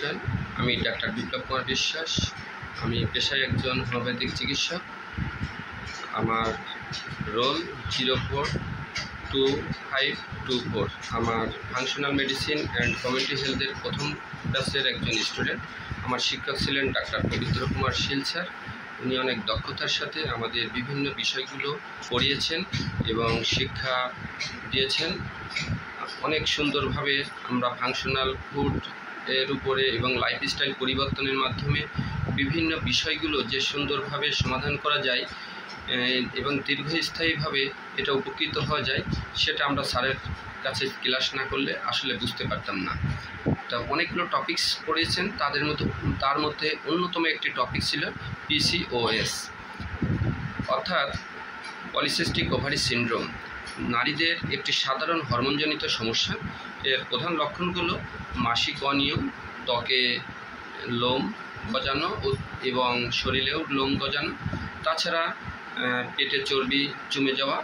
নমস্কার, আমি ডাক্তার বিপ্লব কুমার বিশ্বাস। আমি পেশায় একজন হোমিওপ্যাথিক চিকিৎসক। আমার রোল 042524। আমার ফাংশনাল মেডিসিন অ্যান্ড কমিউনিটি হেলথের প্রথম ক্লাসের একজন স্টুডেন্ট। আমার শিক্ষক ছিলেন ডাক্তার পবিত্র কুমার শীল স্যার। উনি অনেক দক্ষতার সাথে আমাদের বিভিন্ন বিষয়গুলো পড়িয়েছেন এবং শিক্ষা দিয়েছেন। অনেক সুন্দরভাবে আমরা ফাংশনাল ফুড এর উপরে এবং লাইফস্টাইল পরিবর্তনের মাধ্যমে বিভিন্ন বিষয়গুলো যে সুন্দরভাবে সমাধান করা যায় এবং দীর্ঘস্থায়ীভাবে এটা উপকৃত হওয়া যায়, সেটা আমরা স্যারের কাছে ক্লাস না করলে আসলে বুঝতে পারতাম না। তা অনেকগুলো টপিকস পড়িয়েছেন, তার মধ্যে অন্যতম একটি টপিক ছিল PCOS, অর্থাৎ পলিসিস্টিক ওভারি সিনড্রোম। নারীদের একটি সাধারণ হরমোনজনিত সমস্যা। এর প্রধান লক্ষণগুলো মাসিক অনিয়ম, ত্বকে লোম গজানো এবং শরীরেও লোম গজানো, তাছাড়া পেটে চর্বি জমে যাওয়া,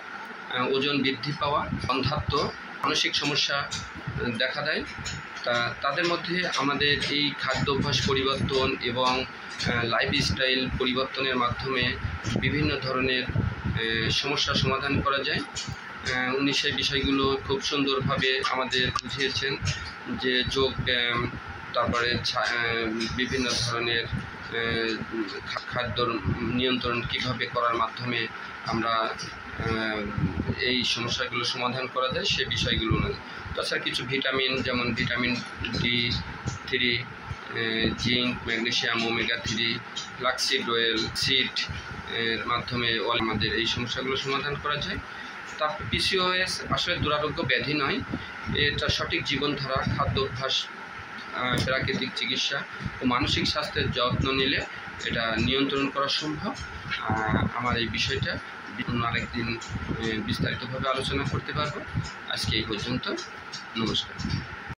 ওজন বৃদ্ধি পাওয়া, বন্ধ্যাত্ব, মানসিক সমস্যা দেখা দেয়। তাদের মধ্যে আমাদের এই খাদ্যাভ্যাস পরিবর্তন এবং লাইফস্টাইল পরিবর্তনের মাধ্যমে বিভিন্ন ধরনের সমস্যার সমাধান করা যায়। উনি সেই বিষয়গুলো খুব সুন্দরভাবে আমাদের বুঝিয়েছেন, যে যোগ ব্যায়াম, তারপরে বিভিন্ন ধরনের খাদ্য নিয়ন্ত্রণ কীভাবে করার মাধ্যমে আমরা এই সমস্যাগুলো সমাধান করা যায়, সে বিষয়গুলো নয়। তাছাড়া কিছু ভিটামিন, যেমন vitamin D3, zinc, magnesium, omega three, flaxseed oil, seed এর মাধ্যমে আমাদের এই সমস্যাগুলো সমাধান করা যায়। তারপর PCOS আসলে দুরারোগ্য ব্যাধি নয়, এটা সঠিক জীবনধারা, খাদ্যাভ্যাস, প্রাকৃতিক চিকিৎসা ও মানসিক স্বাস্থ্যের যত্ন নিলে এটা নিয়ন্ত্রণ করা সম্ভব। আমার এই বিষয়টা আরেকদিন বিস্তারিতভাবে আলোচনা করতে পারবো। আজকে এই পর্যন্ত, নমস্কার।